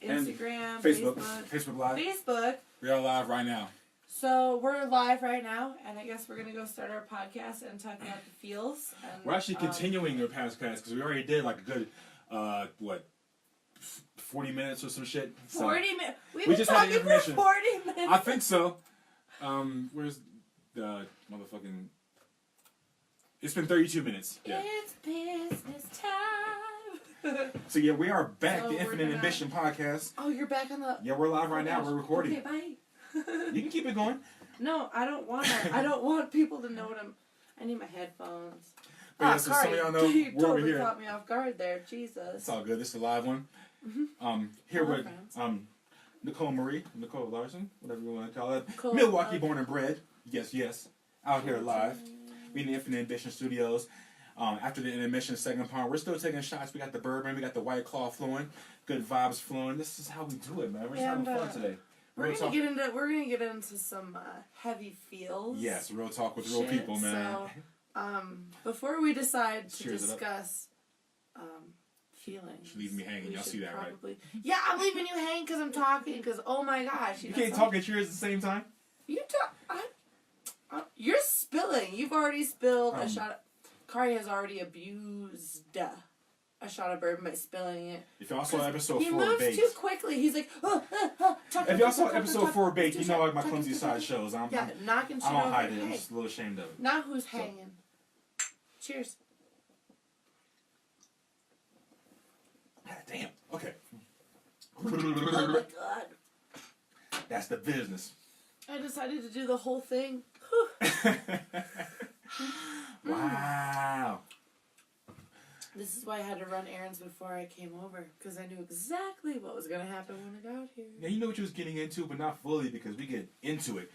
Instagram, Facebook Live. Facebook. We are live right now. So we're live right now, and I guess we're going to go start our podcast and talk about the feels. And, we're actually continuing our podcast because we already did like a good, 40 minutes or some shit. So 40 minutes? We We've just been had the talking for information. 40 minutes. I think so. Where's the motherfucking... It's been 32 minutes. Yeah. It's business time. So yeah, we are back, So the we're Infinite gonna- Ambition Podcast. Oh, you're back on the... Yeah, we're live right now. gosh. We're recording. Okay, bye. You can keep it going. No, I don't want to. I don't want people to know what I'm... I need my headphones. But yeah, so some of y'all know you we're over totally here. caught me off guard there. Jesus. It's all good. This is a live one. Mm-hmm. Here Hello, with friends. Nicole Larsen, whatever you want to call it. Nicole, Milwaukee born and bred. Yes. Out here live. We in the Infinite Ambition Studios. After the intermission second part, we're still taking shots. We got the bourbon, we got the White Claw flowing, good vibes flowing. This is how we do it, man. We're just having fun today. We're gonna get into some heavy feels. Yes, real talk with real people, man. So, before we decide to Cheers it up. discuss feelings, She's leaving me hanging. Y'all see that, right? Yeah, I'm leaving you hanging because I'm talking. Because oh my gosh, You can't talk and cheers at the same time. You talk. You're spilling. You've already spilled a shot. Khari has already abused a shot of bourbon by spilling it. If y'all saw episode 4 He moves Baked, too quickly. He's like, if y'all saw episode 4 Baked, you know like my clumsy side shows. I'm knocking shit I don't over. hide it. I'm Hey, just a little ashamed of it. now who's hanging? Cheers. God damn. Okay. Oh my god. That's the business. I decided to do the whole thing. Wow. This is why I had to run errands before I came over, because I knew exactly what was going to happen when I got here. Now you know what you was getting into, but not fully because we get into it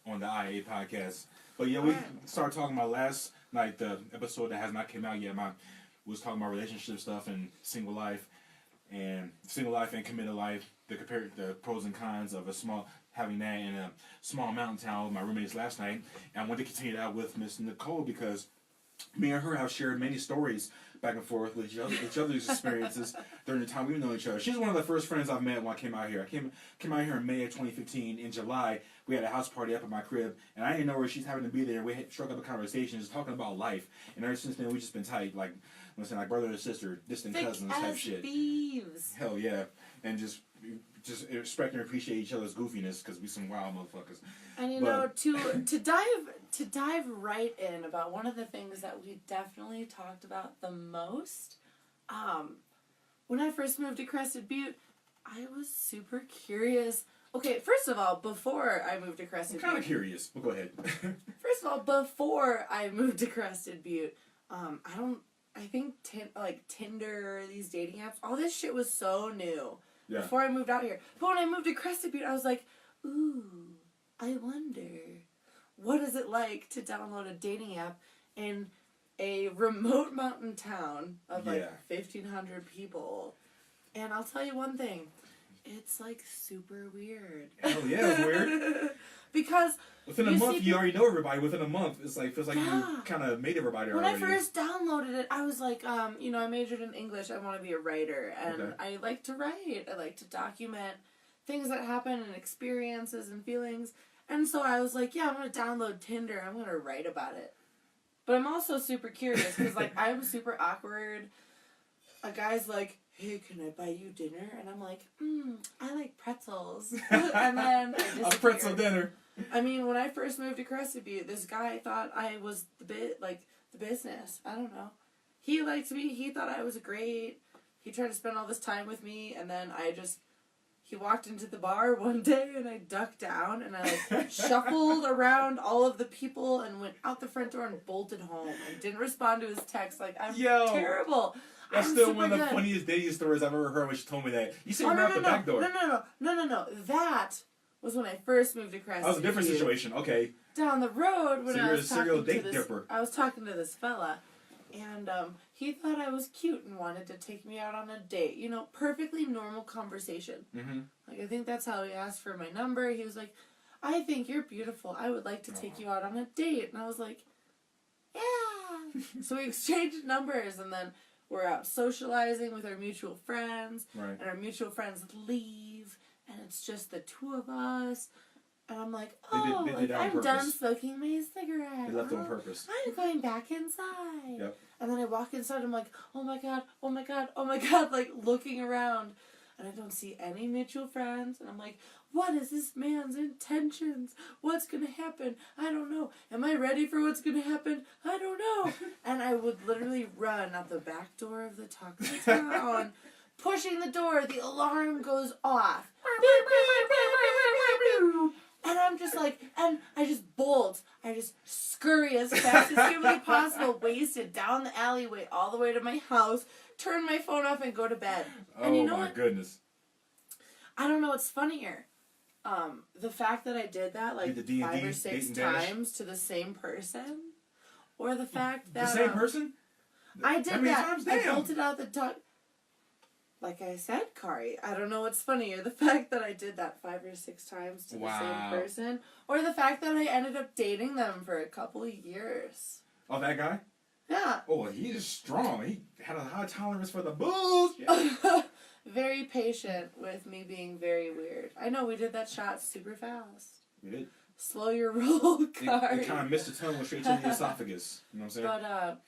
on the IA podcast. But yeah, we started talking about last night, the episode that has not came out yet. We was talking about relationship stuff and single life and committed life. The pros and cons of having that in a small mountain town with my roommates last night. And I wanted to continue that with Miss Nicole because me and her have shared many stories back and forth with each other's experiences during the time we've known each other. She's one of the first friends I've met when I came out here. I came out here in May of 2015. In July, we had a house party up at my crib, and I didn't know where she's having to be there. We struck up a conversation just talking about life, and ever since then we've just been tight, like brother and sister, distant cousins type shit. Thieves. Hell yeah, and just respect and appreciate each other's goofiness because we some wild motherfuckers. And you know, to dive right in about one of the things that we definitely talked about the most, when I first moved to Crested Butte, I was super curious. Okay, first of all, before I moved to Crested Butte, I'm kind of curious, but go ahead. First of all, before I moved to Crested Butte, I think Tinder, these dating apps, all this shit was so new. Yeah. Before I moved out here. But when I moved to Crested Butte, I was like, ooh, I wonder, what is it like to download a dating app in a remote mountain town of 1,500 people? And I'll tell you one thing, it's like super weird. Hell yeah, it's weird. Because within a month, you already know everybody. Within a month, feels like you kind of made everybody already. When I first downloaded it, I was like, I majored in English. I want to be a writer, and I like to write. I like to document things that happen and experiences and feelings. And so I was like, yeah, I'm going to download Tinder. I'm going to write about it. But I'm also super curious because, I'm super awkward. A guy's like, hey, can I buy you dinner? And I'm like, I like pretzels. And then I disappeared. A pretzel dinner. I mean, when I first moved to Crested Butte, this guy thought I was the business. I don't know. He liked me. He thought I was great. He tried to spend all this time with me, and then he walked into the bar one day, and I ducked down, and I shuffled around all of the people and went out the front door and bolted home and didn't respond to his text. I'm terrible. That's still one of the funniest dating stories I've ever heard when she told me that. You said you were out the back door. No. That was when I first moved to Crested Butte. That was a different situation. Okay. Down the road when I was serial date dipper. I was talking to this fella, and he thought I was cute and wanted to take me out on a date. Perfectly normal conversation. Mm-hmm. I think that's how he asked for my number. He was like, I think you're beautiful. I would like to take you out on a date. And I was like, yeah. So we exchanged numbers, and then we're out socializing with our mutual friends, right. and our mutual friends leave, and it's just the two of us. And I'm like, oh, they did I'm done smoking my cigarette. They left on purpose. I'm going back inside. Yep. And then I walk inside, I'm like, oh my god, oh my god, oh my god, like looking around. And I don't see any mutual friends. And I'm like, what is this man's intentions? What's going to happen? I don't know. Am I ready for what's going to happen? I don't know. And I would literally run out the back door of the Taco Town. Pushing the door, the alarm goes off. And I'm just like, and I just bolt. I just scurry as fast as humanly possible, wasted down the alleyway all the way to my house, turn my phone off, and go to bed. And you know my goodness. I don't know what's funnier. The fact that I did that like 5 or 6 times to the same person, or the fact that... The same person? I did that. I bolted out the door. Like I said, Khari, I don't know what's funnier. The fact that I did that 5 or 6 times to the same person, or the fact that I ended up dating them for a couple of years. Oh, that guy? Yeah. Oh, he is strong. He had a high tolerance for the booze. Yeah. Very patient with me being very weird. I know, we did that shot super fast. We did. Slow your roll, Khari. It kind of missed the tongue, went straight to the esophagus. You know what I'm saying? But,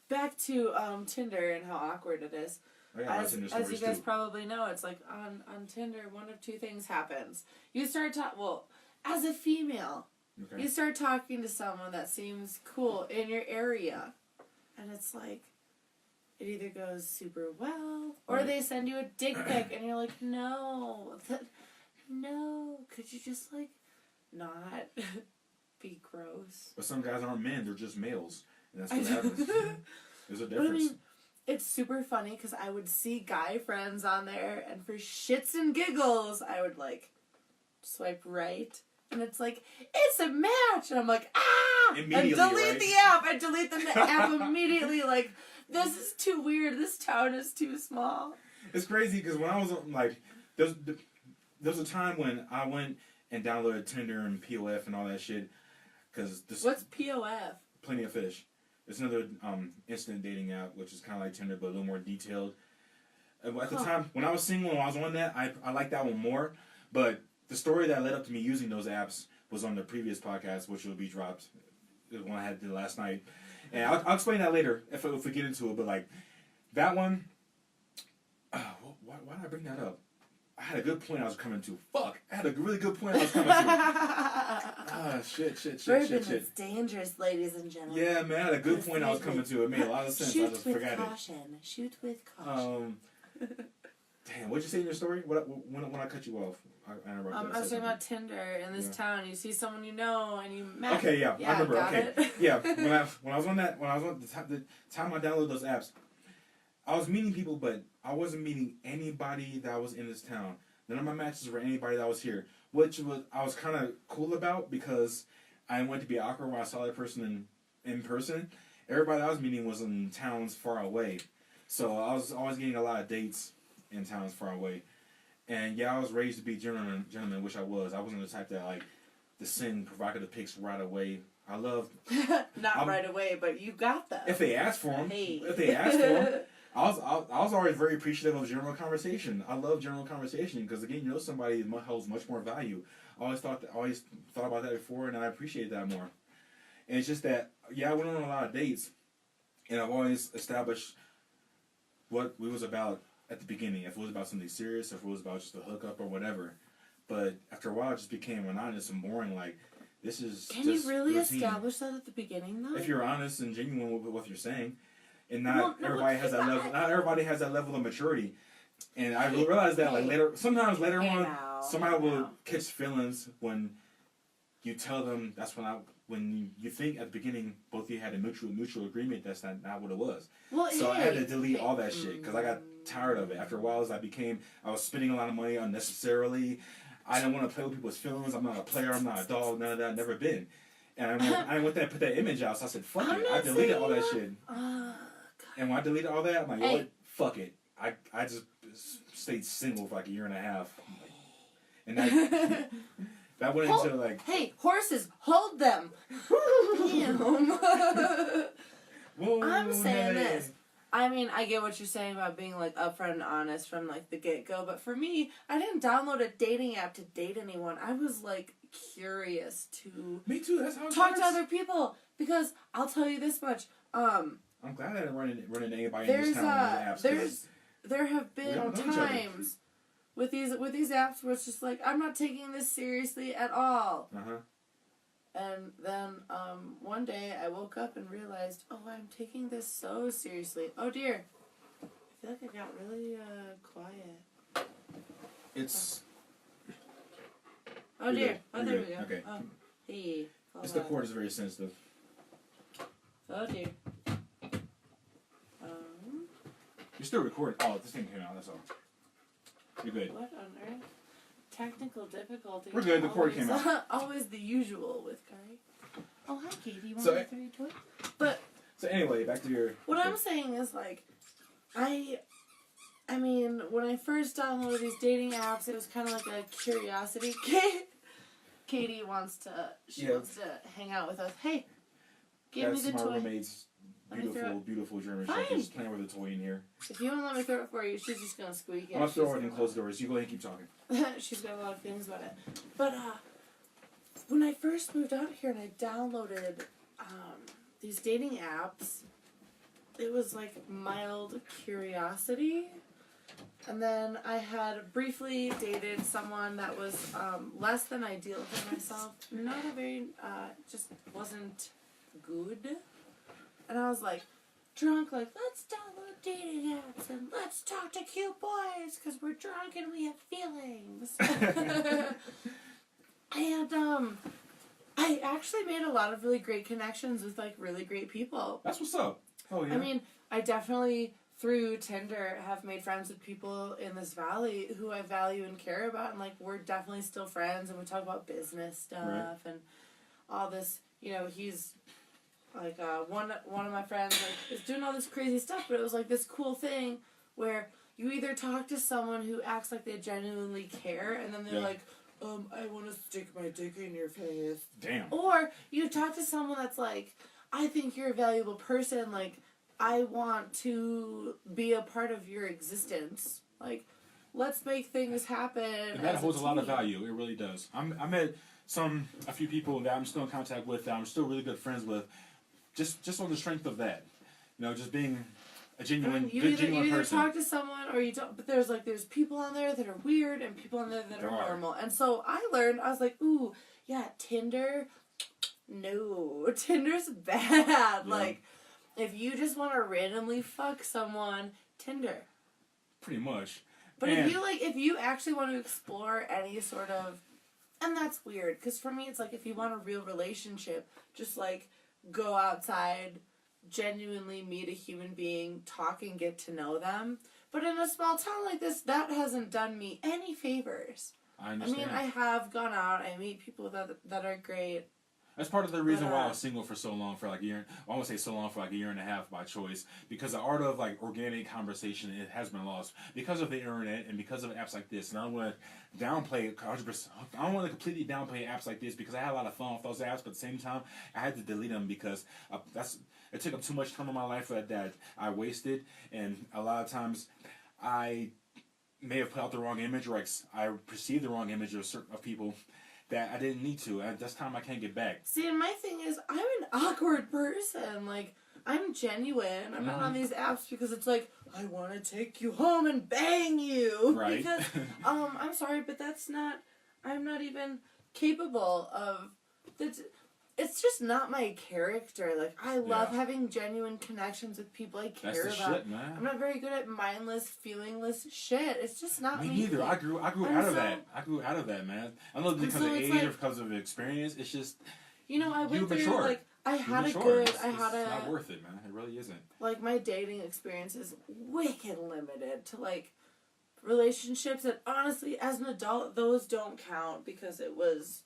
back to Tinder and how awkward it is. As you guys probably know, it's like on Tinder, one of 2 things happens. You start as a female, you start talking to someone that seems cool in your area, and it's like, it either goes super well, or they send you a dick pic, and you're like, no, could you just like not be gross? But some guys aren't men; they're just males, and that's what happens. There's a difference. I mean, it's super funny because I would see guy friends on there, and for shits and giggles, I would like swipe right, and it's like, it's a match, and I'm like, ah, and delete the app. I delete the app immediately. Like, this is too weird. This town is too small. It's crazy because when I was like, there was a time when I went and downloaded Tinder and POF and all that shit. What's POF? Plenty of Fish. It's another instant dating app, which is kind of like Tinder, but a little more detailed. At the time, when I was single and I was on that, I liked that one more. But the story that led up to me using those apps was on the previous podcast, which will be dropped, the one I had did last night. And I'll explain that later if we get into it. But like that one, why did I bring that up? I had a good point I was coming to. Fuck, I had a really good point I was coming to. Shit. Bourbon is dangerous, ladies and gentlemen. Yeah, man, I had a good point I was coming to. It made a lot of sense. I just forgot it. Shoot with caution. Damn, what'd you say in your story? When I cut you off? I was talking about Tinder in this town. You see someone you know and you match. Okay, yeah, I remember. Okay, it? Yeah. When I was on the time I downloaded those apps, I was meeting people, but I wasn't meeting anybody that was in this town. None of my matches were anybody that was here, which I was kind of cool about because I didn't want it to be awkward when I saw that person in person. Everybody I was meeting was in towns far away, so I was always getting a lot of dates in towns far away. And yeah, I was raised to be gentleman, which I was. I wasn't the type that like to send provocative pics right away. I love right away, but you got them if they asked for them. Hey. If they asked for them. I was always very appreciative of general conversation. I love general conversation because again, you know, somebody holds much more value. I always thought about that before, and I appreciate that more. And it's just that I went on a lot of dates, and I've always established what we was about at the beginning. If it was about something serious, if it was about just a hookup or whatever. But after a while, it just became monotonous and boring. Like this is. Can you really establish that at the beginning, though? If you're honest and genuine with what you're saying. And not everybody has that level. Not everybody has that level of maturity, and I realized that like later on, somebody will catch feelings when you tell them that's when you think at the beginning both of you had a mutual agreement that's not what it was. Well, so I had to delete all that shit because I got tired of it. After a while, as I was spending a lot of money unnecessarily. I didn't want to play with people's feelings. I'm not a player. I'm not a dog. None of that. Never been. And I went there and put that image out. So I said, fuck it. I deleted all that shit. And when I deleted all that, I'm like, what? Fuck it. I just stayed single for like a year and a half. And that went into like... Hey, horses, hold them. Damn. Whoa, I'm saying this. I mean, I get what you're saying about being, like, upfront and honest from, like, the get-go, but for me, I didn't download a dating app to date anyone. I was, like, curious to... Me too, that's how it talk to other people, because I'll tell you this much, I'm glad I didn't run into anybody in this town on these apps. There have been times with these apps where it's just like, I'm not taking this seriously at all. And then one day I woke up and realized, oh, I'm taking this so seriously. Oh dear, I feel like I got really quiet. It's. Oh dear. Oh, there we go. Okay. Oh, hey. It's the cord is very sensitive. Oh dear. You're still recording. Oh, this thing came out. That's all. You're good. What on earth? Technical difficulty. We're good. The cord came out. Always the usual with Khari. Oh, hi, Katie. You want So, to throw your toy? But so anyway, back to your... What I'm saying is, like, I mean, when I first downloaded these dating apps, it was kind of like a curiosity. Katie wants to hang out with us. Hey, give me the toy. That's my roommate's beautiful German Shepherd. She's playing with a toy in here. If you want to let me throw it for you, she's just going to squeak it. I'm going to throw it and close the doors. You go ahead and keep talking. She's got a lot of feelings about it. But when I first moved out here and I downloaded these dating apps, it was like mild curiosity. And then I had briefly dated someone that was less than ideal for myself. Not a very, just wasn't good. And I was like, drunk, like, let's download dating apps and let's talk to cute boys because we're drunk and we have feelings. And I actually made a lot of really great connections with, like, really great people. That's what's up. Oh, yeah. I mean, I definitely, through Tinder, have made friends with people in this valley who I value and care about. And, like, we're definitely still friends and we talk about business stuff and all this. You know, he's... Like, one of my friends, like, is doing all this crazy stuff, but it was, like, this cool thing where you either talk to someone who acts like they genuinely care, and then they're like, I want to stick my dick in your face. Damn. Or you talk to someone that's like, I think you're a valuable person, like, I want to be a part of your existence. Like, let's make things happen. And that holds a lot of value. It really does. I met a few people that I'm still in contact with, that I'm still really good friends with, just on the strength of that, you know, just being a genuine, you genuine person. You either talk to someone or you don't. But there's people on there that are weird and people on there that are normal. And so I was like, ooh, yeah, Tinder. No, Tinder's bad. Yeah. Like, if you just want to randomly fuck someone, Tinder. Pretty much. But if you actually want to explore any sort of, and that's weird because for me it's like if you want a real relationship, just like. Go outside, genuinely meet a human being, talk and get to know them. But in a small town like this, that hasn't done me any favors. I understand. I mean, I have gone out, I meet people that are great. That's part of the reason why I was single for so long, for like a year. I won't say so long, for like a year and a half by choice. Because the art of like organic conversation, it has been lost because of the internet and because of apps like this. And I don't want to downplay 100%. I don't want to completely downplay apps like this because I had a lot of fun with those apps. But at the same time, I had to delete them because it took up too much time in my life that I wasted. And a lot of times, I may have put out the wrong image, or I perceived the wrong image of people that I didn't need to. At this time, I can't get back. See, and my thing is, I'm an awkward person. Like, I'm genuine. I'm not on these apps because it's like, I want to take you home and bang you. Right. Because, I'm sorry, but I'm not even capable of, it's just not my character. Like, I love having genuine connections with people I care about. Shit, man. I'm not very good at mindless, feelingless shit. It's just not me. Me neither. I grew out of that. I grew out of that, man. I know because of age or because of experience. It's just, you know, I went through, like, it's not worth it, man. It really isn't. Like, my dating experience is wicked limited to, like, relationships that, honestly, as an adult, those don't count because it was,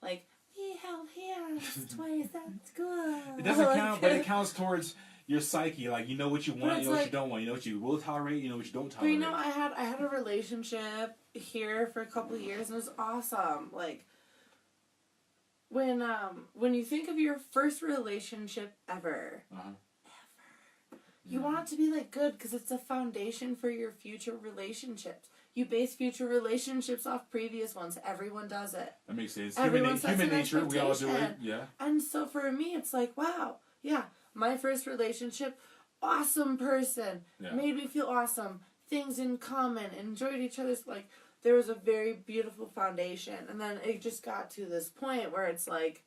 like, we held hands twice at school. It doesn't count, but it counts towards your psyche. Like, you know what you want, you know what you don't want, you know what you will tolerate, you know what you don't tolerate. But you know, I had a relationship here for a couple of years, and it was awesome. Like, when you think of your first relationship ever, You want it to be, like, good because it's a foundation for your future relationships. You base future relationships off previous ones. Everyone does it. That makes sense. Everyone sets human an nature, we all do it. Yeah. And so for me, it's like, wow, yeah, my first relationship, awesome person, made me feel awesome, things in common, enjoyed each other's, like, there was a very beautiful foundation. And then it just got to this point where it's like,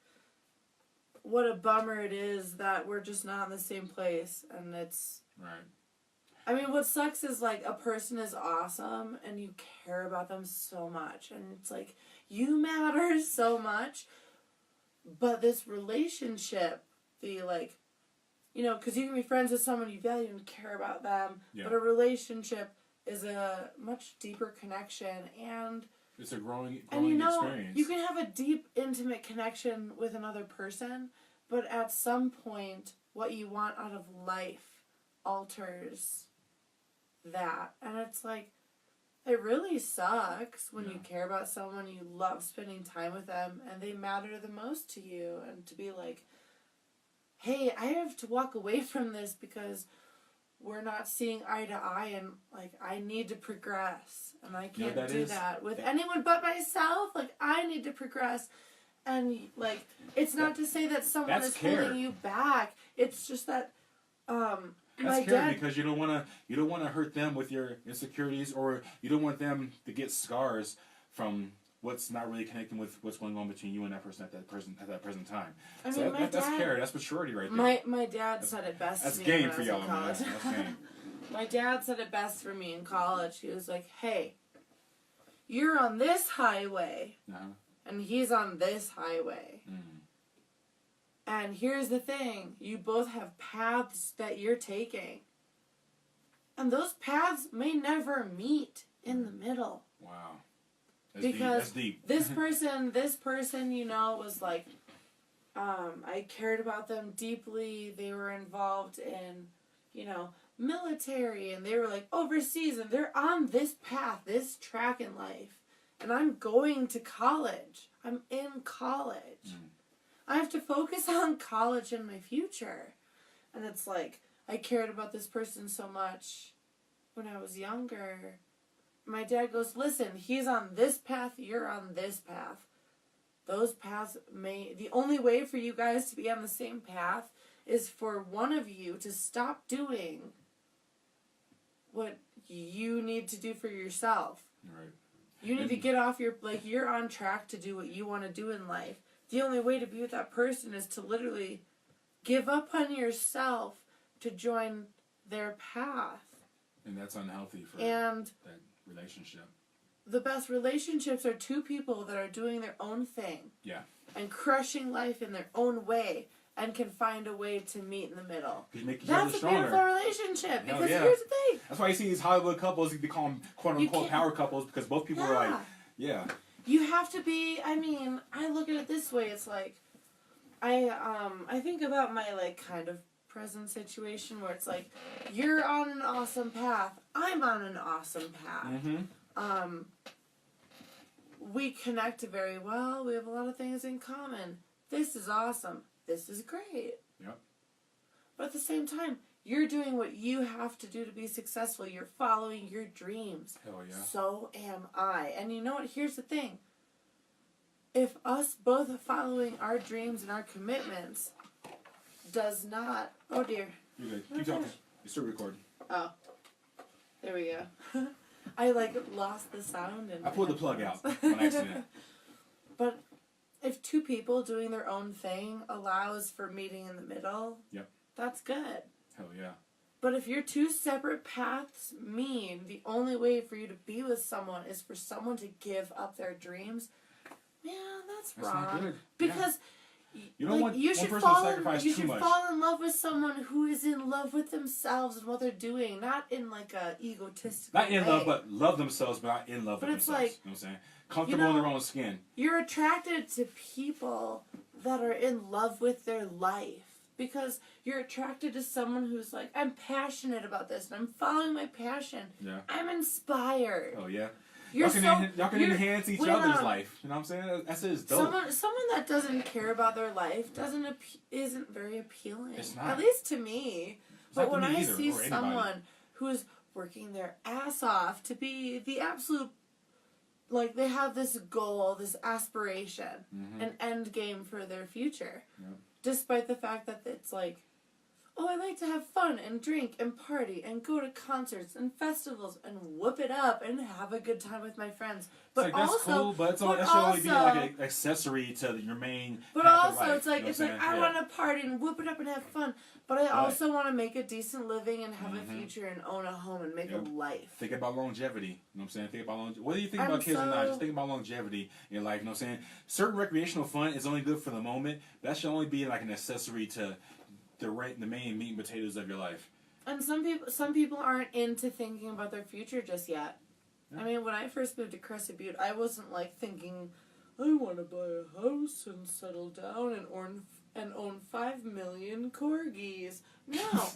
what a bummer it is that we're just not in the same place. And it's... Right. I mean, what sucks is, like, a person is awesome and you care about them so much. And it's like, you matter so much. But this relationship, the, like, you know, because you can be friends with someone you value and care about them. Yeah. But a relationship is a much deeper connection. And it's a growing experience. You can have a deep, intimate connection with another person. But at some point, what you want out of life alters that. And it's like, it really sucks when you care about someone, you love spending time with them, and they matter the most to you. And to be like, hey, I have to walk away from this because we're not seeing eye to eye, and, like, I need to progress. And I can't do that with anyone but myself. Like, I need to progress. And, like, it's not to say that someone is holding you back. It's just that, that's care because you don't want to hurt them with your insecurities, or you don't want them to get scars from what's not really connecting with what's going on between you and that person at that present time. I so mean, that's care. That's maturity right there. My dad said it best. That's to me game when for I was y'all, in man. college. That's game. My dad said it best for me in college. He was like, "Hey, you're on this highway, and he's on this highway." Mm-hmm. And here's the thing, you both have paths that you're taking. And those paths may never meet in the middle. Wow. That's deep. this person, you know, was like, I cared about them deeply. They were involved in, you know, military, and they were like overseas, and they're on this path, this track in life. And I'm going to college. I'm in college. Mm. I have to focus on college and my future. And it's like, I cared about this person so much when I was younger. My dad goes, listen, he's on this path, you're on this path. Those paths the only way for you guys to be on the same path is for one of you to stop doing what you need to do for yourself. Right. You need to get off you're on track to do what you want to do in life. The only way to be with that person is to literally give up on yourself to join their path. And that's unhealthy for that relationship. The best relationships are two people that are doing their own thing. Yeah. And crushing life in their own way and can find a way to meet in the middle. That's a beautiful relationship. Because here's the thing. That's why you see these Hollywood couples, they call them quote-unquote power couples, because both people are like, You have to be, I mean, I look at it this way, it's like, I think about my, like, kind of present situation where it's like, you're on an awesome path, I'm on an awesome path. Mm-hmm. We connect very well, we have a lot of things in common. This is awesome. This is great. Yep. But at the same time, you're doing what you have to do to be successful. You're following your dreams. Hell yeah. So am I. And you know what? Here's the thing. If us both following our dreams and our commitments does not... Oh, dear. You're good. Keep talking. You're still recording. Oh. There we go. I, lost the sound. And I pulled the plug out on accident. But if two people doing their own thing allows for meeting in the middle, that's good. Hell yeah. But if your two separate paths mean the only way for you to be with someone is for someone to give up their dreams, man, that's wrong. Not good. Because you don't want one person to sacrifice too much. You should fall in love with someone who is in love with themselves and what they're doing, not in a egotistical Not in way. love, but love themselves, but not in love with themselves. But it's you know what I'm saying? Comfortable in their own skin. You're attracted to people that are in love with their life. Because you're attracted to someone who's like, I'm passionate about this, and I'm following my passion. Yeah. I'm inspired. Oh, yeah. Y'all can enhance each other's life. You know what I'm saying? That's dope. Someone that doesn't care about their life isn't very appealing. It's not. At least to me. But when I see someone who's working their ass off to be the absolute, like, they have this goal, this aspiration, an end game for their future, despite the fact that it's like, oh, I like to have fun and drink and party and go to concerts and festivals and whoop it up and have a good time with my friends. But it's like, also, that's cool, but that should only be like an accessory to your main. But also, life, it's like I want to party and whoop it up and have fun. But I also want to make a decent living and have a future and own a home and make a life. Think about longevity. You know what I'm saying? Think about longevity. What do you think about kids and not? Just think about longevity in your life. You know what I'm saying? Certain recreational fun is only good for the moment. That should only be like an accessory to the main meat and potatoes of your life. And some people aren't into thinking about their future just yet. Yeah. I mean, when I first moved to Crested Butte, I wasn't like thinking, I want to buy a house and settle down and own 5 million corgis. No.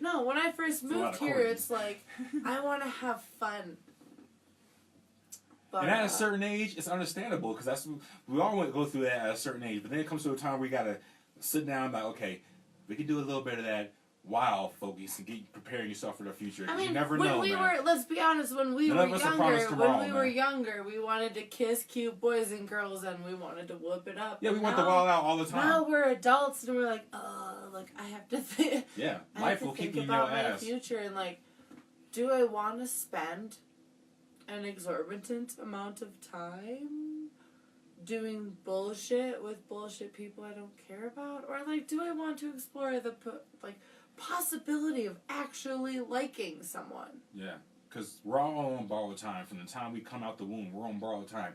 No, when I first moved here, it's like, I want to have fun. But, and at a certain age, it's understandable, because we all want to go through that at a certain age. But then it comes to a time where you got to sit down and like, okay, we can do a little bit of that while focus and preparing yourself for the future. I mean, you never when know, we man. were, let's be honest, when we were younger, we wanted to kiss cute boys and girls and we wanted to whoop it up. Yeah, we want to wild out all the time. Now we're adults and we're like, oh, like I have to think. Yeah, life will kick you in your ass. ass. My future and like, do I want to spend an exorbitant amount of time doing bullshit with bullshit people I don't care about? Or, like, do I want to explore the, possibility of actually liking someone? Yeah, because we're all on borrowed time. From the time we come out the womb, we're on borrowed time.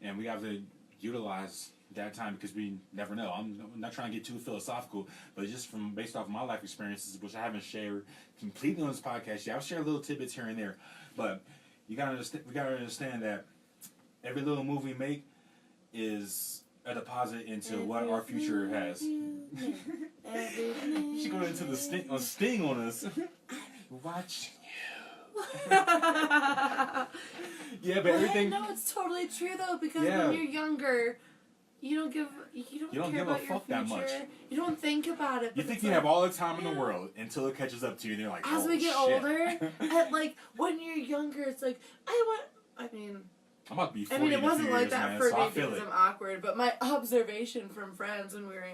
And we have to utilize that time because we never know. I'm not trying to get too philosophical, but just based off of my life experiences, which I haven't shared completely on this podcast yet. I've shared little tidbits here and there. But we gotta understand that every little move we make is a deposit into what our future has. She going into the sting on us. Watching you. Yeah, but everything. No, it's totally true though, because when you're younger, you don't care about your fuck future. That much. You don't think about it. You think you have all the time in the world until it catches up to you, and you're like, as we get older, when you're younger, it's like I'm about to be 40 it wasn't like years, that man, for so me because I'm awkward, but my observation from friends when we were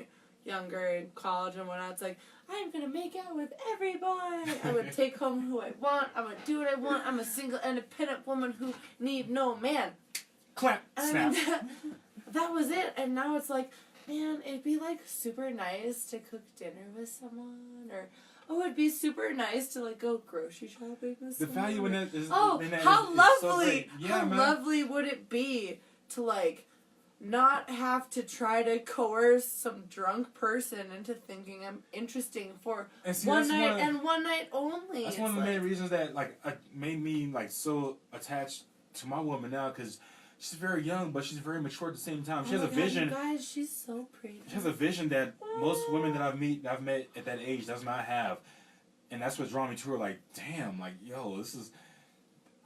younger in college and whatnot, it's like, I'm going to make out with every boy. I would take home who I want. I would do what I want. I'm a single, independent woman who need no man. Clap, snap. That was it. And now it's like, man, it'd be like super nice to cook dinner with someone, or it'd be super nice to like go grocery shopping with someone. The value in it is how lovely! So how lovely would it be to like not have to try to coerce some drunk person into thinking I'm interesting for one night and one night only. That's one of the main reasons that like made me like so attached to my woman now, because she's very young, but she's very mature at the same time. She has a vision. You guys, she's so pretty. She has a vision that most women that I've met at that age does not have, and that's what drawn me to her. Like, damn, like, yo, this is.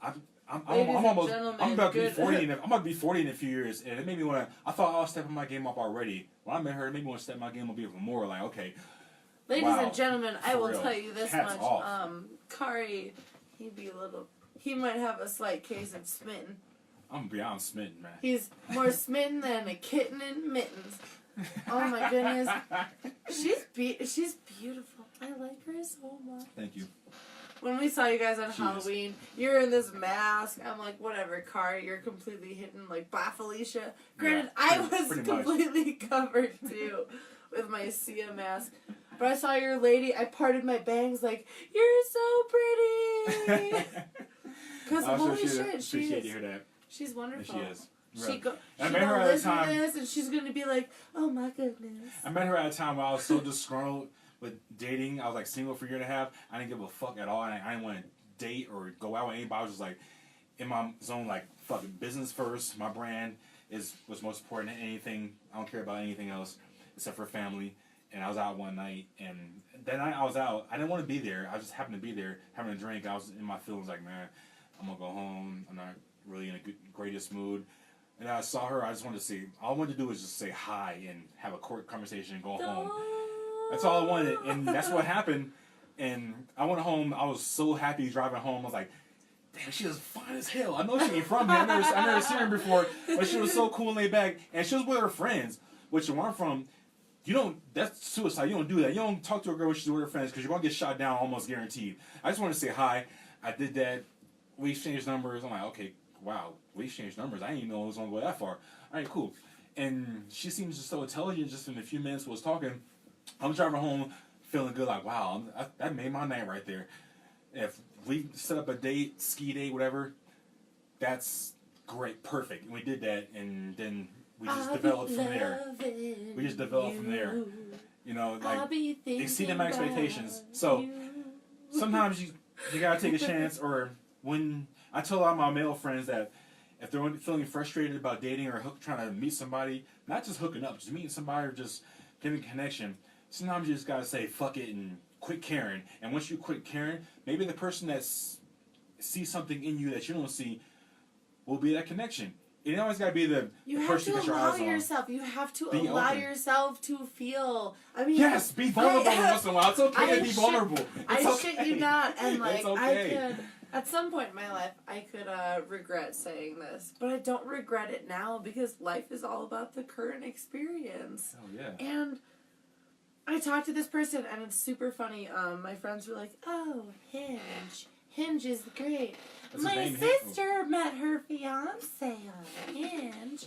I'm about to be 40. I'm about to be 40 in a few years, and it made me want to. I thought I was stepping my game up already. When I met her, it made me want to step my game up even more. Like, okay. Ladies and gentlemen, I will tell you this much. Khari, he might have a slight case of smitten. I'm beyond smitten, man. He's more smitten than a kitten in mittens. Oh my goodness. She's beautiful. I like her so much. Thank you. When we saw you guys on Halloween, you're in this mask. I'm like, whatever, Khari, you're completely hidden like Bye Felicia. Granted, I was completely covered too with my Sia mask. But I saw your lady, I parted my bangs like, you're so pretty. Because holy shit, she's wonderful. And she is. She's I met her at a time, this and she's going to be like, oh my goodness. I met her at a time where I was so disgruntled with dating. I was like single for a year and a half. I didn't give a fuck at all. I didn't want to date or go out with anybody. I was just like in my zone, like fucking business first. My brand was most important than anything. I don't care about anything else except for family. And I was out one night, and that night I was out. I didn't want to be there. I just happened to be there having a drink. I was in my feelings like, man, I'm going to go home. I'm not really in a greatest mood. And I saw her. I just wanted to say, all I wanted to do was just say hi and have a court conversation and go home. That's all I wanted. And that's what happened. And I went home. I was so happy driving home. I was like, damn, she was fine as hell. I know she ain't from me. I never seen her before. But she was so cool and laid back. And she was with her friends, which where I'm from, that's suicide. You don't do that. You don't talk to a girl when she's with her friends because you're going to get shot down almost guaranteed. I just wanted to say hi. I did that. We exchanged numbers. I'm like, okay, wow, we exchanged numbers. I didn't even know it was going to go that far. All right, cool. And she seems just so intelligent just in a few minutes we was talking. I'm driving home feeling good, like, wow, that made my night right there. If we set up a date, ski date, whatever, that's great, perfect. And we did that, and then we just developed from there. We just developed from there. You know, like, exceeding my expectations. So, sometimes you gotta take a chance, or when I tell a lot of my male friends that if they're feeling frustrated about dating or trying to meet somebody, not just hooking up, just meeting somebody or just getting a connection, sometimes you just gotta say, fuck it, and quit caring. And once you quit caring, maybe the person that sees something in you that you don't see will be that connection. It always gotta be the person that your eyes on. You have to allow yourself to feel. I mean, yes, be vulnerable once in a while. It's okay to be vulnerable. Shit you not, and like okay. I could. At some point in my life, I could regret saying this, but I don't regret it now because life is all about the current experience. Oh yeah. And I talked to this person, and it's super funny. My friends were like, "Oh, Hinge. Hinge is great. My sister met her fiance on Hinge."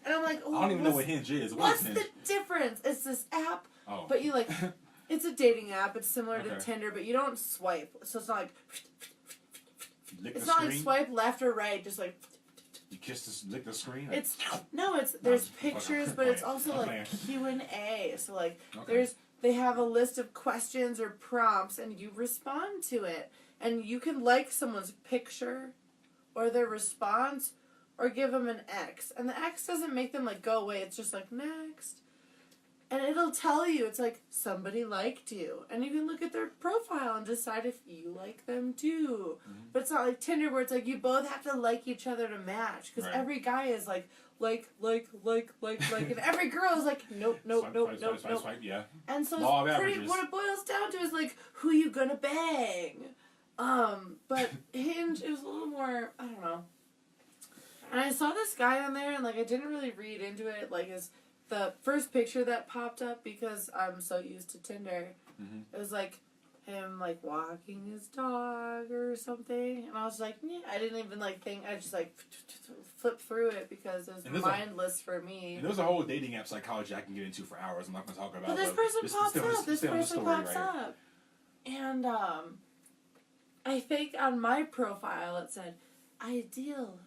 And I'm like, I don't even know what Hinge is. What's the difference? It's this app, but you like, it's a dating app. It's similar to Tinder, but you don't swipe. So it's not like, it's not like swipe left or right, just like. You lick the screen? There's pictures, but it's also like Q&A. So like, they have a list of questions or prompts, and you respond to it. And you can like someone's picture or their response or give them an X. And the X doesn't make them like go away. It's just like next. And it'll tell you, it's like somebody liked you. And you can look at their profile and decide if you like them too. Mm-hmm. But it's not like Tinder where it's like you both have to like each other to match. Because every guy is like. And every girl is like, nope. Swipe, yeah. And so it's pretty, what it boils down to is like, who you gonna bang? But Hinge, it was a little more, I don't know. And I saw this guy on there, and like I didn't really read into it. Like the first picture that popped up, because I'm so used to Tinder, it was like him like walking his dog or something, and I was like, I didn't even like think. I just like flipped through it because it was mindless for me. And there's a whole dating app psychology I can get into for hours. I'm not going to talk about. But this person pops up. And I think on my profile it said, ideal,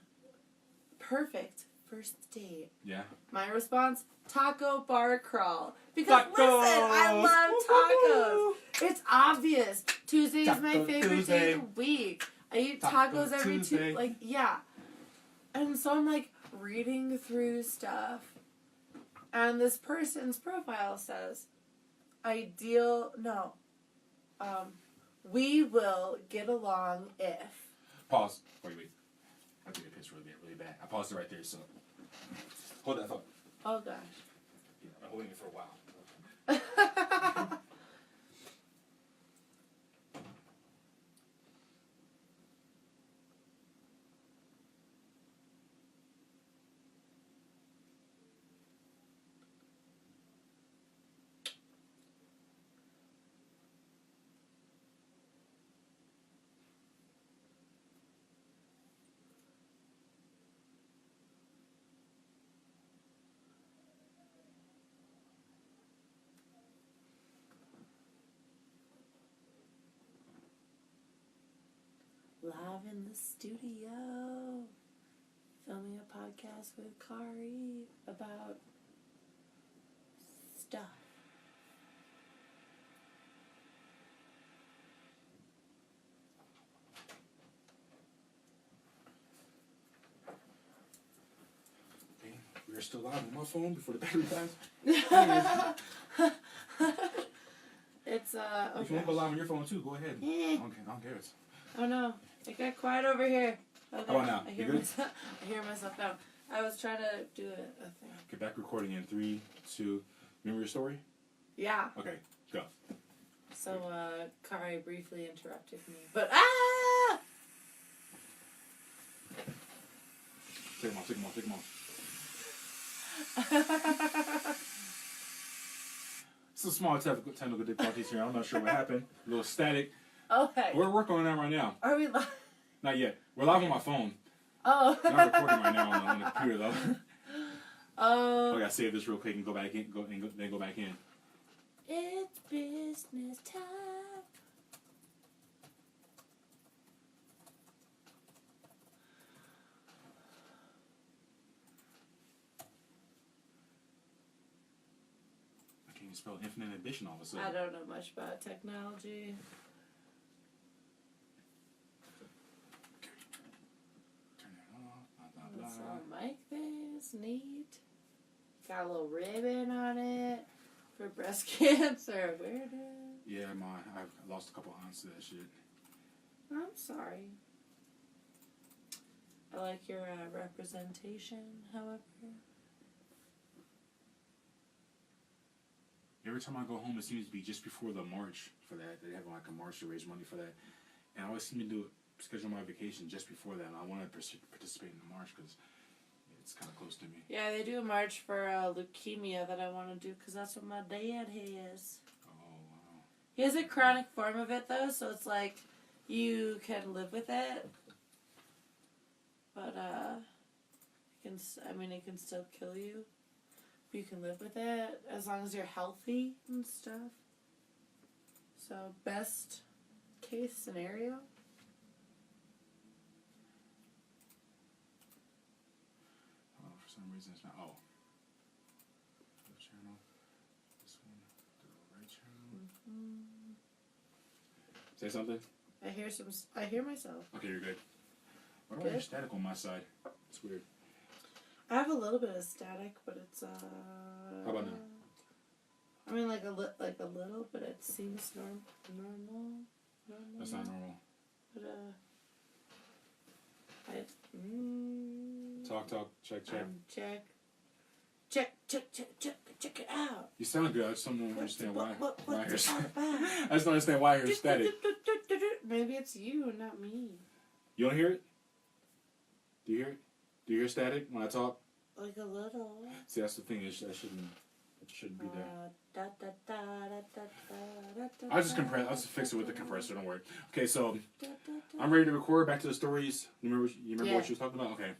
perfect first date. Yeah. My response, taco bar crawl. Because listen, I love tacos. It's obvious. Tuesday is my favorite day of the week. I eat tacos every Tuesday. Like, yeah. And so I'm like reading through stuff. And this person's profile says, we will get along if. Pause. Wait. I took a piss really bad. I paused it right there, so. Hold that thought. Oh, gosh. Yeah, I'm holding it for a while. Live in the studio, filming a podcast with Khari about stuff. Okay, we're still live on my phone before the battery dies. It's okay. If you want to go live on your phone too, go ahead. Yeah. I don't care. Oh no, it got quiet over here. Okay. How about now? I hear myself now. I was trying to do a thing. Get back recording in 3, 2. Remember your story? Yeah. Okay, go. So, Khari briefly interrupted me. But, ah! Take them off. Some small technical difficulties here. I'm not sure what happened. A little static. Okay. We're working on that right now. Are we live? Not yet. We're live on my phone. Oh. We're not recording right now on the computer, though. Oh. I gotta save this real quick and go back in. Then go back in. It's business time. I can't even spell Infinitee Ambition all of a sudden. I don't know much about technology. Turn it off. Blah, blah, It's blah. a mic face, neat. Got a little ribbon on it for breast cancer awareness. Yeah, I lost a couple ounces of that shit. I'm sorry. I like your representation, however. Every time I go home, it seems to be just before the march for that. They have like a march to raise money for that. And I always seem to schedule my vacation just before that. And I want to participate in the march because it's kind of close to me. Yeah, they do a march for leukemia that I want to do because that's what my dad has. Oh, wow. He has a chronic form of it, though, so it's like you can live with it. But, it can still kill you. But you can live with it as long as you're healthy and stuff. So, best case scenario. Oh, for some reason it's not. Oh. Left channel. This one. The right channel. Mm-hmm. Say something? I hear myself. Okay, you're good. Why do I hear static on my side? It's weird. I have a little bit of static, but it's How about now? I mean, like a little, but it seems normal. That's not normal. But Talk. Check. Check it out. You sound good. I just don't understand why. I hear static. about? I just don't understand why I hear static. Maybe it's you, not me. You don't hear it? Do you hear it? Do you hear static when I talk? Like a little. See, that's the thing. It shouldn't be there. I'll just fix it with the compressor. Don't worry. Okay, so I'm ready to record. Back to the stories. You remember what you was talking about? Okay.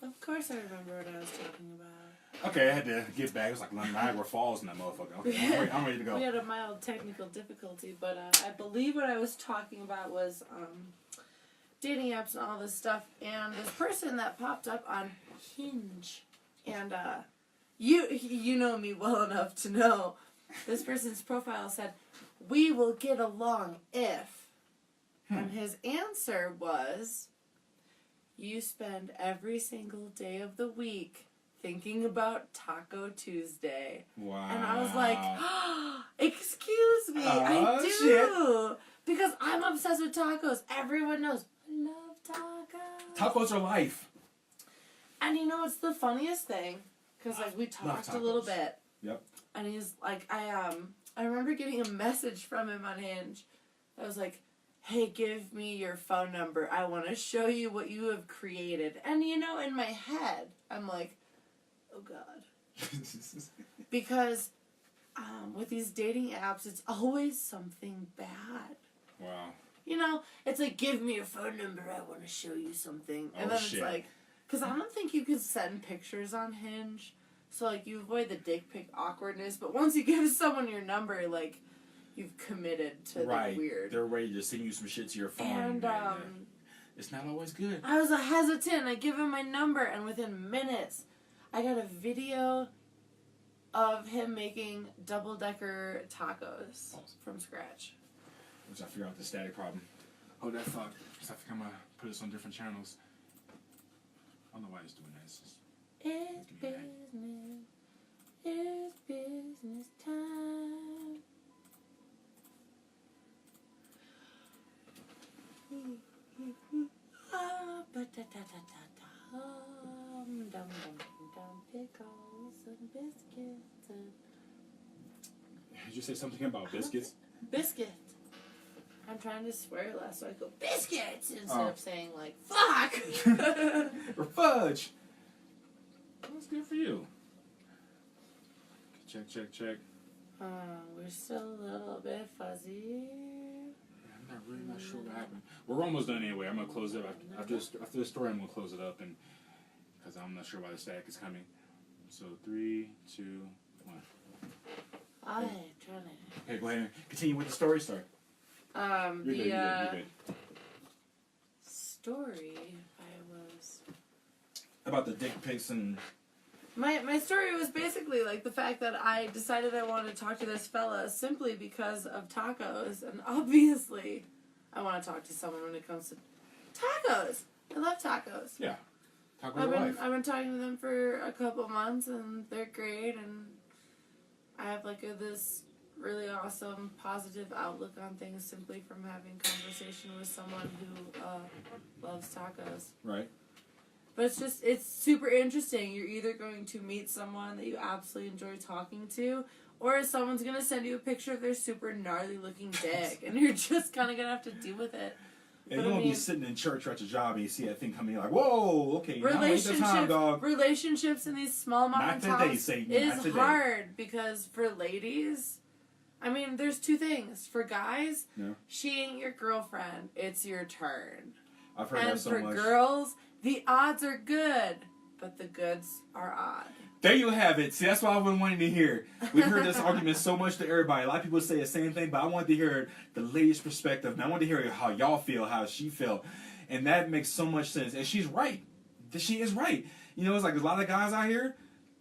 Of course I remember what I was talking about. Okay, I had to get back. It was like Niagara Falls in that motherfucker. Okay, I'm ready to go. We had a mild technical difficulty, but I believe what I was talking about was dating apps and all this stuff, and this person that popped up on Hinge, and you know me well enough to know this person's profile said, "We will get along if," and his answer was, "You spend every single day of the week thinking about Taco Tuesday." Wow. And I was like, oh, excuse me, I do. Shit. Because I'm obsessed with tacos. Everyone knows I love tacos. Tacos are life. And you know what's the funniest thing? Because like we talked a little bit. Yep. And he's like, I remember getting a message from him on Hinge. I was like, "Hey, give me your phone number. I want to show you what you have created." And you know, in my head, I'm like, oh God. Because with these dating apps, it's always something bad. Wow. You know, it's like, "Give me your phone number. I want to show you something." And then shit. it's like, because I don't think you can send pictures on Hinge. So, like, you avoid the dick pic awkwardness. But once you give someone your number, like, you've committed to the weird. They're ready to send you some shit to your phone. And, it's not always good. I was hesitant. I give him my number, and within minutes, I got a video of him making double-decker tacos from scratch. Once I figure out the static problem. Oh, that fuck. Because I think I'm going to put this on different channels. I don't know why he's doing that. It's business. It's business time. Pickles and biscuits and... Did you say something about biscuits? Biscuit. I'm trying to swear less, so I go biscuits instead of saying like fuck or fudge. That's good for you. Check. We're still a little bit fuzzy. I'm really not sure what happened. We're almost done anyway. I'm gonna close it up after this story. I'm gonna close it up, and because I'm not sure why the static is coming. So 3, 2, 1. I'm trying to. Okay, go ahead and continue with the story. Start. You're good. Story was about the dick pics and. My story was basically like the fact that I decided I wanted to talk to this fella simply because of tacos, and obviously I want to talk to someone when it comes to tacos. I love tacos. Yeah, tacos I've been talking to them for a couple months, and they're great, and I have like this really awesome positive outlook on things simply from having conversation with someone who loves tacos. Right. But it's super interesting. You're either going to meet someone that you absolutely enjoy talking to, or someone's going to send you a picture of their super gnarly looking dick, and you're just kind of going to have to deal with it. And you're going to be sitting in church or at your job, and you see that thing coming in, like, whoa, okay, now ain't the time, dog. Relationships in these small mom and pops is hard, because for ladies, I mean, there's two things. For guys, she ain't your girlfriend, it's your turn. I've heard that so much. And for girls, the odds are good, but the goods are odd. There you have it. See, that's what I've been wanting to hear. We've heard this argument so much to everybody. A lot of people say the same thing, but I wanted to hear the lady's perspective. And I wanted to hear how y'all feel, how she felt. And that makes so much sense. And she's right. She is right. You know, it's like there's a lot of guys out here,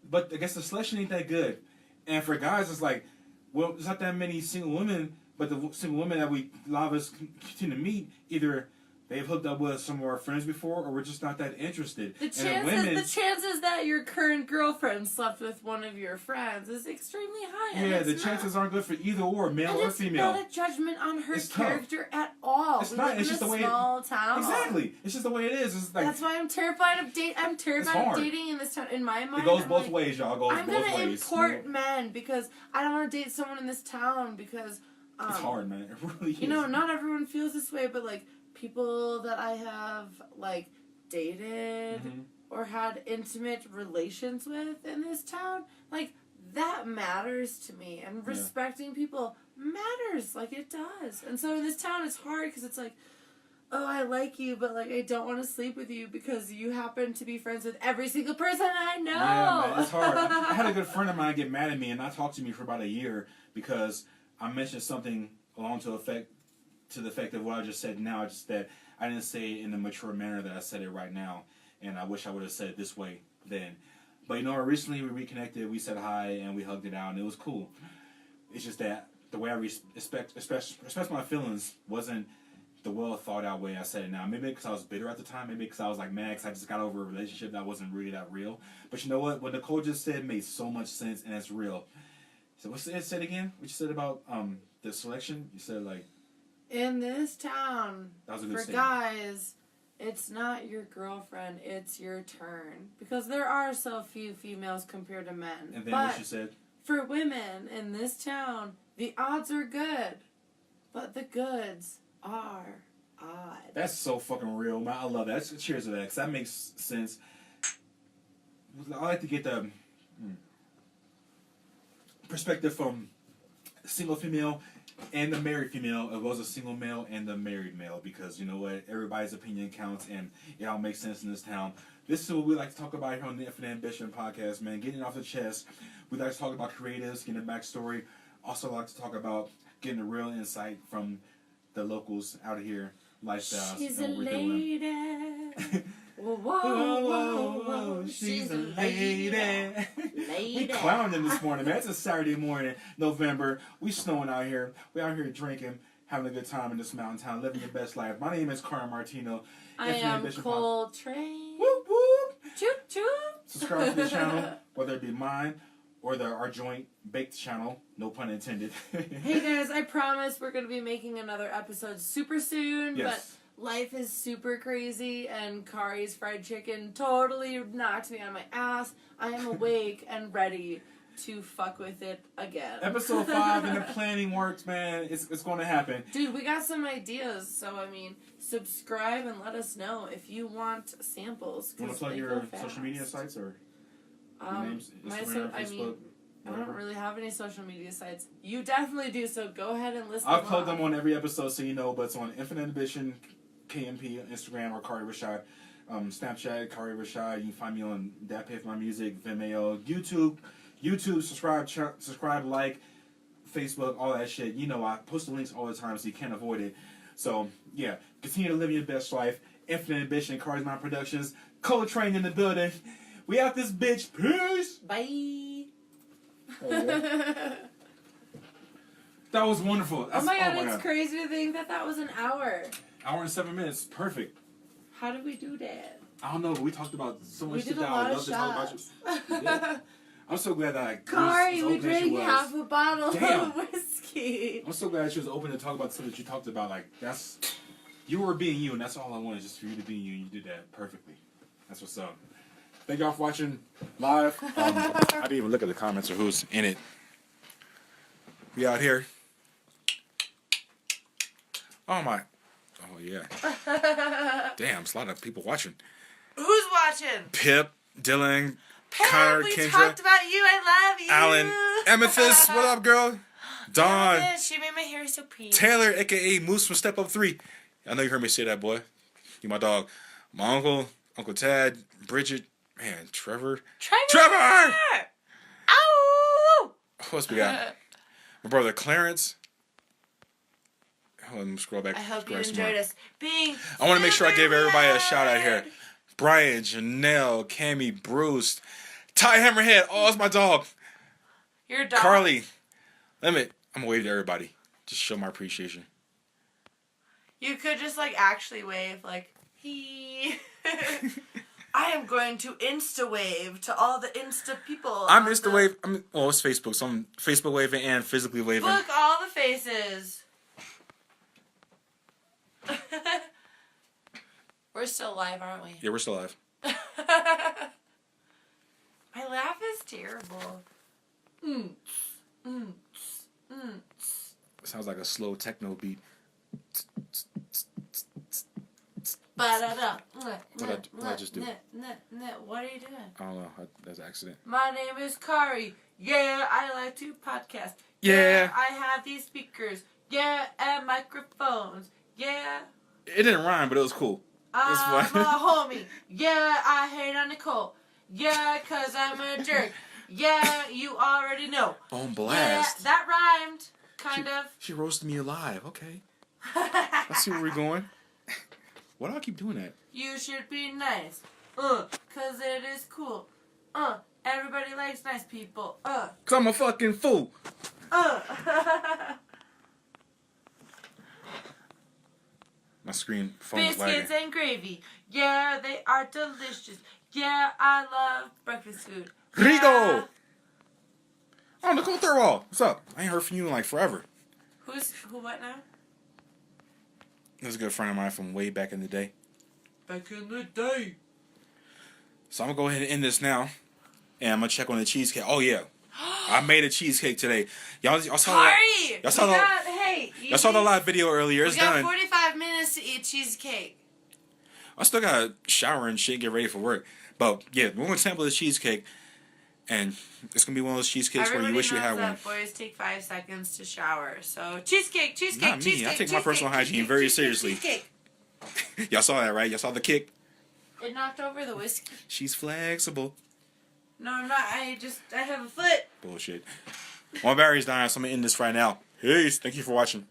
but I guess the selection ain't that good. And for guys, it's like, well, there's not that many single women, but the single women that a lot of us continue to meet, either they've hooked up with some of our friends before, or we're just not that interested. The chances that your current girlfriend slept with one of your friends is extremely high. Yeah, the chances aren't good for either or, male or female. It's not a judgment on her character at all. It's not. It's just the way. Small town. Exactly. It's just the way it is. It's like, that's why I'm terrified of I'm terrified of dating in this town. In my mind, it goes both ways, y'all. I'm gonna import men because I don't want to date someone in this town because it's hard, man. It really is. You know, not everyone feels this way, but like. People that I have, like, dated or had intimate relations with in this town, like, that matters to me. And respecting people matters, like, it does. And so in this town, it's hard because it's like, oh, I like you, but, like, I don't want to sleep with you because you happen to be friends with every single person I know. Yeah, man, it's hard. I had a good friend of mine get mad at me and not talk to me for about a year because I mentioned something along to the effect of what I just said now, just that I didn't say it in the mature manner that I said it right now, and I wish I would have said it this way then. But you know, recently we reconnected, we said hi, and we hugged it out, and it was cool. It's just that the way I expressed my feelings wasn't the well thought out way I said it now. Maybe because I was bitter at the time, maybe because I was like mad because I just got over a relationship that wasn't really that real. But you know what? What Nicole just said made so much sense, and it's real. So what's it said again? What you said about the selection? You said like. In this town, for statement. Guys, it's not your girlfriend, it's your turn. Because there are so few females compared to men. And then what you said? For women in this town, the odds are good, but the goods are odd. That's so fucking real, man. I love that. Cheers to that, because that makes sense. I like to get the perspective from single female and the married female, as well as a single male and the married male, because you know what, everybody's opinion counts, and it all makes sense in this town. This is what we like to talk about here on the Infinitee Ambition Podcast, man. Getting it off the chest. We like to talk about creatives, getting a backstory. Also like to talk about getting a real insight from the locals out here, lifestyles. She's a lady. Whoa, whoa, whoa, whoa, she's a lady. We clowning this morning, man. It's a Saturday morning, November. We snowing out here. We out here drinking, having a good time in this mountain town, living your best life. My name is Khari Martino. I am Coltrane. Whoop, whoop. Choop, choop. Subscribe to the channel, whether it be mine or our joint baked channel. No pun intended. Hey guys, I promise we're going to be making another episode super soon. Yes. But life is super crazy, and Khari's fried chicken totally knocked me on my ass. I am awake and ready to fuck with it again. Episode 5 and the planning works, man. It's going to happen. Dude, we got some ideas, so subscribe and let us know if you want samples. You want to plug your social media sites or names? Instagram, Facebook? I don't really have any social media sites. You definitely do, so go ahead and list them. I've plugged them on every episode, so you know, but it's on Infinitee Ambition, KMP, Instagram, or Khari Rashad. Snapchat, Khari Rashad. You can find me on That Pay For My Music, Vimeo, YouTube, subscribe, like, Facebook, all that shit. You know, I post the links all the time, so you can't avoid it. So, yeah, continue to live your best life. Infinitee Ambition, Khari's My Productions, Coltrane in the building. We out this bitch. Peace. Bye. Oh, yeah. That was wonderful. Oh my god, it's crazy to think that was an hour. Hour and 7 minutes. Perfect. How did we do that? I don't know, but we talked about so much shit that I would love to talk about. Yeah. I'm so glad that Khari, we drank half a bottle of whiskey. I'm so glad she was open to talk about stuff that you talked about. Like, you were being you, and that's all I wanted, just for you to be you, and you did that perfectly. That's what's up. Thank y'all for watching live. I didn't even look at the comments or who's in it. We out here. Oh my. Oh yeah. Damn, it's a lot of people watching. Who's watching? Pip, Dylan, Pip, Connor, we Kendra. talked about you. I love you. Alan, Amethyst, what up, girl? Dawn. Amethyst, she made my hair so pretty. Taylor, aka Moose from Step Up 3. I know you heard me say that, boy. You my dog. My uncle, Uncle Tad, Bridget, man, Trevor. Trevor! Ow! Who else we got? My brother Clarence. Hold on, let me scroll back. I hope you enjoyed us being. I want to make sure I give everybody a shout out here. Brian, Janelle, Cammy, Bruce, Ty Hammerhead. Oh, it's my dog. Your dog. Carly. I'm gonna wave to everybody. Just show my appreciation. You could just actually wave he. I am going to Insta wave to all the Insta people. I'm Insta wave. It's Facebook, so I'm Facebook waving and physically waving. Look, all the faces. We're still live, aren't we? Yeah, we're still live. My laugh is terrible. Sounds like a slow techno beat. What did I just do? What are you doing? I don't know. That's an accident. My name is Khari. Yeah, I like to podcast. Yeah. I have these speakers. Yeah, and microphones. Yeah. It didn't rhyme, but it was cool. I'm a homie. Yeah, I hate on Nicole. Yeah, 'cause I'm a jerk. Yeah, you already know. On blast. Yeah, that rhymed. Kind of. She roasted me alive. Okay. Let's see where we're going. Why do I keep doing that? You should be nice. 'Cause it is cool. Everybody likes nice people. 'Cause I'm a fucking fool. My screen phone is lagging. Biscuits and gravy. Yeah, they are delicious. Yeah, I love breakfast food. Rigo! Yeah. Oh, Nicole Thurwall. What's up? I ain't heard from you in forever. Who what now? This is a good friend of mine from way back in the day. Back in the day. So I'm going to go ahead and end this now. And I'm going to check on the cheesecake. Oh, yeah. I made a cheesecake today. Y'all saw Khari! Y'all saw the live video earlier. It's done. We got 45 minutes to eat cheesecake. I still got to shower and shit, get ready for work. But, yeah, we're going to sample the cheesecake. And it's going to be one of those cheesecakes where you wish you had one. Everybody knows that boys take 5 seconds to shower. So, cheesecake. Not me. I take my personal hygiene very seriously. Cheesecake. Y'all saw that, right? Y'all saw the kick? It knocked over the whiskey. She's flexible. No, I'm not. I have a foot. Bullshit. My battery's dying, so I'm going to end this right now. Peace. Thank you for watching.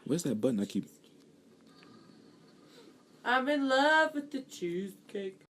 Where's that button I keep... I'm in love with the cheesecake.